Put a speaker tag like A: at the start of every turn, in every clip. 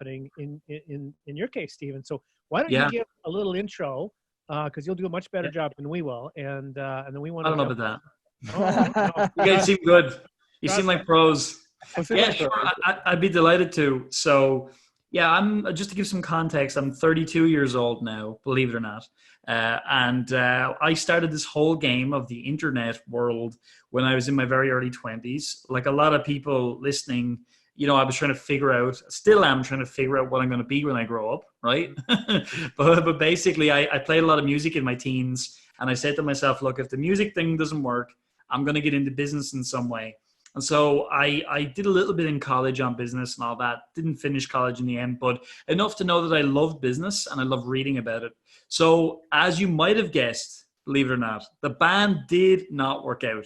A: happening in your case, Stephen. So why don't you
B: Yeah.
A: give a little intro, because you'll do a much better
B: Yeah.
A: job than we will, and then we want
B: I
A: to
B: don't know
A: jump.
B: about
A: Oh,
B: that.
A: no.
B: You guys seem good. You seem
A: Trust me.
B: like pros.
C: Let's see
B: Yeah,
C: what
B: sure. I'd be delighted to. So, yeah, I'm just to give some context. I'm 32 years old now, believe it or not, and I started this whole game of the internet world when I was in my very early 20s. Like a lot of people listening, I was trying to figure out, still am trying to figure out what I'm going to be when I grow up, right? but basically, I played a lot of music in my teens, and I said to myself, look, if the music thing doesn't work, I'm going to get into business in some way. And so I did a little bit in college on business and all that. Didn't finish college in the end, but enough to know that I loved business and I love reading about it. So as you might have guessed, believe it or not, the band did not work out,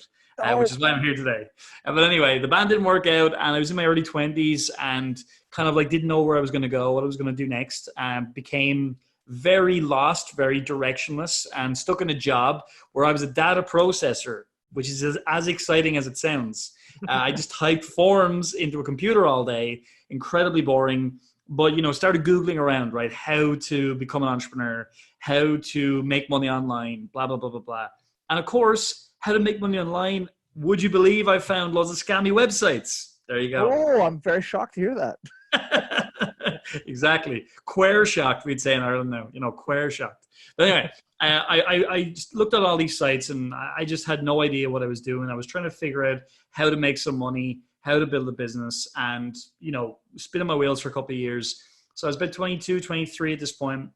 B: which is why I'm here today. But anyway, the band didn't work out, and I was in my early 20s and kind of like didn't know where I was going to go, what I was going to do next, and became very lost, very directionless, and stuck in a job where I was a data processor, which is as exciting as it sounds. I just typed forms into a computer all day, incredibly boring, but, started Googling around, right? How to become an entrepreneur, how to make money online, blah, blah, blah, blah, blah. And of course, how to make money online, would you believe I found lots of scammy websites? There you go.
C: Oh, I'm very shocked to hear that.
B: Exactly. Queer shocked, we'd say in Ireland now, queer shocked. But anyway, I just looked at all these sites and I just had no idea what I was doing. I was trying to figure out how to make some money, how to build a business, and, spinning my wheels for a couple of years. So I was about 22, 23 at this point.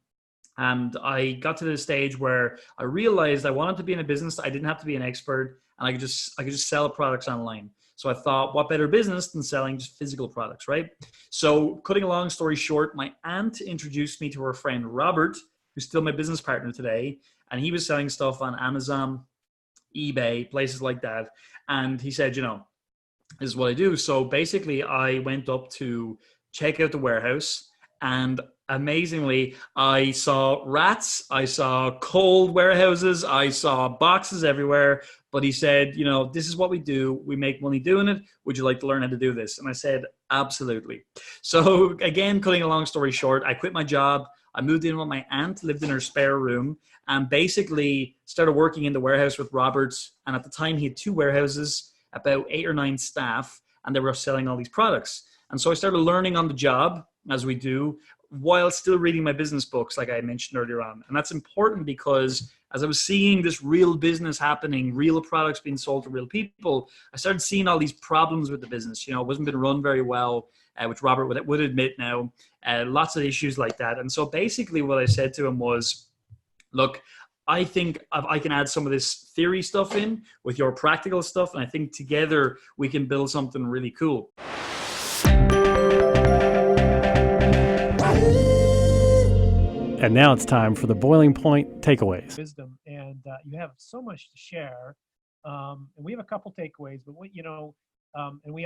B: And I got to the stage where I realized I wanted to be in a business. I didn't have to be an expert, and I could just sell products online. So I thought, what better business than selling just physical products, right? So cutting a long story short, my aunt introduced me to her friend Robert, who's still my business partner today. And he was selling stuff on Amazon, eBay, places like that. And he said, this is what I do. So basically I went up to check out the warehouse, and amazingly, I saw rats, I saw cold warehouses, I saw boxes everywhere. But he said, this is what we do. We make money doing it. Would you like to learn how to do this? And I said, absolutely. So again, cutting a long story short, I quit my job. I moved in with my aunt, lived in her spare room, and basically started working in the warehouse with Robert. And at the time, he had 2 warehouses, about 8 or 9 staff, and they were selling all these products. And so I started learning on the job, as we do, while still reading my business books, like I mentioned earlier on. And that's important because as I was seeing this real business happening, real products being sold to real people, I started seeing all these problems with the business. It wasn't been run very well, which Robert would admit now, lots of issues like that. And so basically what I said to him was, look, I think I can add some of this theory stuff in with your practical stuff, and I think together we can build something really cool.
D: And now it's time for the boiling point takeaways.
A: Wisdom, and you have so much to share. And we have a couple takeaways, but and we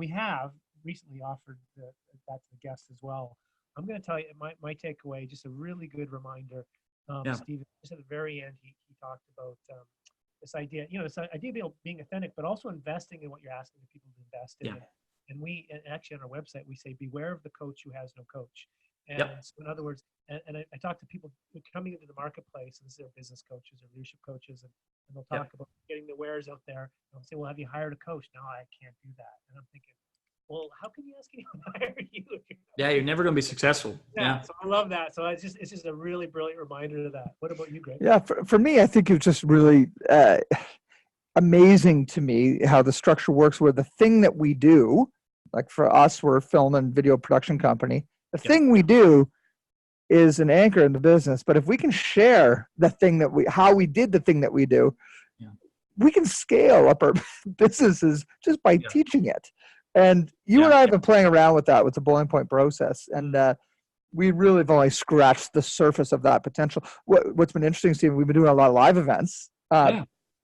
A: have recently offered that to the guests as well. I'm going to tell you my takeaway, just a really good reminder. Stephen, just at the very end, he talked about this idea, this idea of being authentic, but also investing in what you're asking people to invest in.
B: Yeah.
A: And we actually on our website, we say, beware of the coach who has no coach. And so in other words, and I talk to people coming into the marketplace, and this is their business coaches or leadership coaches, and they'll talk about getting the wares out there. And I'll say, well, have you hired a coach? No, I can't do that. And I'm thinking, well, how can you ask anyone to hire you?
B: You're never going to be successful. Yeah.
A: So I love that. So it's just a really brilliant reminder to that. What about you, Greg?
C: Yeah, for me, I think it's just really amazing to me how the structure works where the thing that we do, like for us, we're a film and video production company. The thing we do is an anchor in the business. But if we can share the thing how we did the thing that we do, we can scale up our businesses just by teaching it. And you and I have been playing around with that with the boiling point process. And we really have only scratched the surface of that potential. What's been interesting, Stephen, we've been doing a lot of live events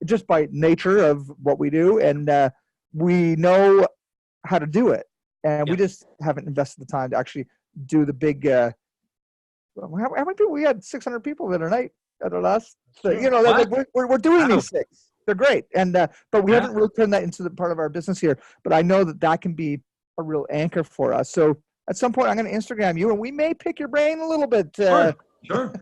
C: just by nature of what we do. And we know how to do it. And we just haven't invested the time to actually do the big how many people? We had 600 people the other night at our last we're doing these things. They're great. And but we haven't really turned that into the part of our business here. But I know that can be a real anchor for us. So at some point I'm going to Instagram you, and we may pick your brain a little bit.
B: Sure.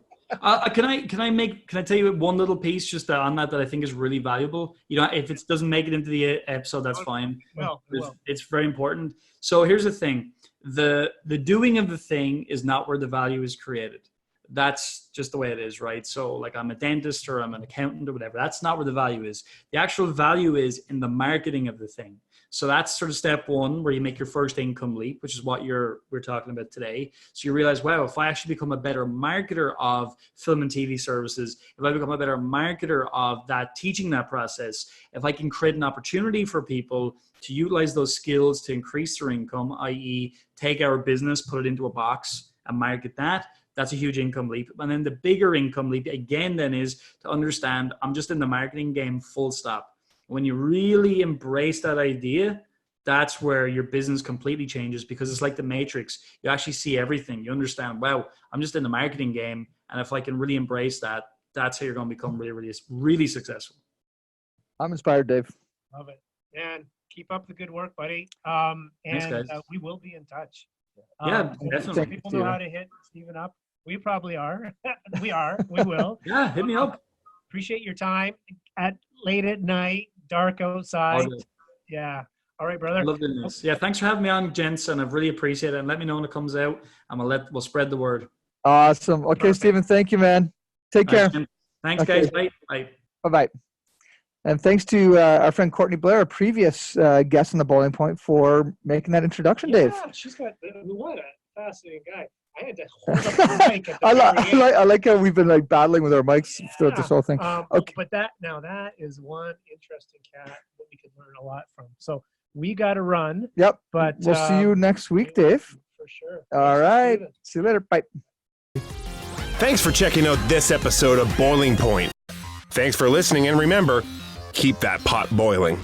B: Can I tell you one little piece just on that I think is really valuable? If it doesn't make it into the episode, that's fine.
A: Well,
B: it's very important. So here's the thing: the doing of the thing is not where the value is created. That's just the way it is, right? So like I'm a dentist or I'm an accountant or whatever. That's not where the value is. The actual value is in the marketing of the thing. So that's sort of step one, where you make your first income leap, which is what we're talking about today. So you realize, wow, if I actually become a better marketer of film and TV services, if I become a better marketer of that, teaching that process, if I can create an opportunity for people to utilize those skills to increase their income, i.e. take our business, put it into a box and market that, that's a huge income leap. And then the bigger income leap, again, then is to understand I'm just in the marketing game, full stop. When you really embrace that idea, that's where your business completely changes, because it's like the Matrix. You actually see everything. You understand, wow, I'm just in the marketing game. And if I can really embrace that, that's how you're going to become really, really, really successful.
C: I'm inspired, Dave.
A: Love it. And keep up the good work, buddy.
B: Thanks,
A: And
B: guys.
A: we will be in touch.
B: Yeah, definitely.
A: People know how to hit Stephen up. We probably are. We will.
B: Yeah, hit me up.
A: Appreciate your time late at night, dark outside. Yeah. All right, brother.
B: I love doing this. Yeah, thanks for having me on, gents, and I've really appreciated it. And let me know when it comes out, and we'll spread the word.
C: Awesome. Okay,
A: Perfect.
C: Stephen, thank you, man. Take care.
B: Thanks,
C: Okay.
B: guys. Bye. Bye.
C: Bye-bye. And thanks to our friend Courtney Blair, a previous guest on the Bowling Point, for making that introduction, Dave.
A: Yeah, she's got what a fascinating guy. I had to hold up the mic at the very end.
C: I like how we've been like battling with our mics throughout this whole thing. Okay.
A: But that is one interesting cat that we could learn a lot from. So we got to run.
C: Yep.
A: But
C: we'll see you next week, Dave.
A: For sure.
C: All right. See you later. Bye.
E: Thanks for checking out this episode of Boiling Point. Thanks for listening, and remember, keep that pot boiling.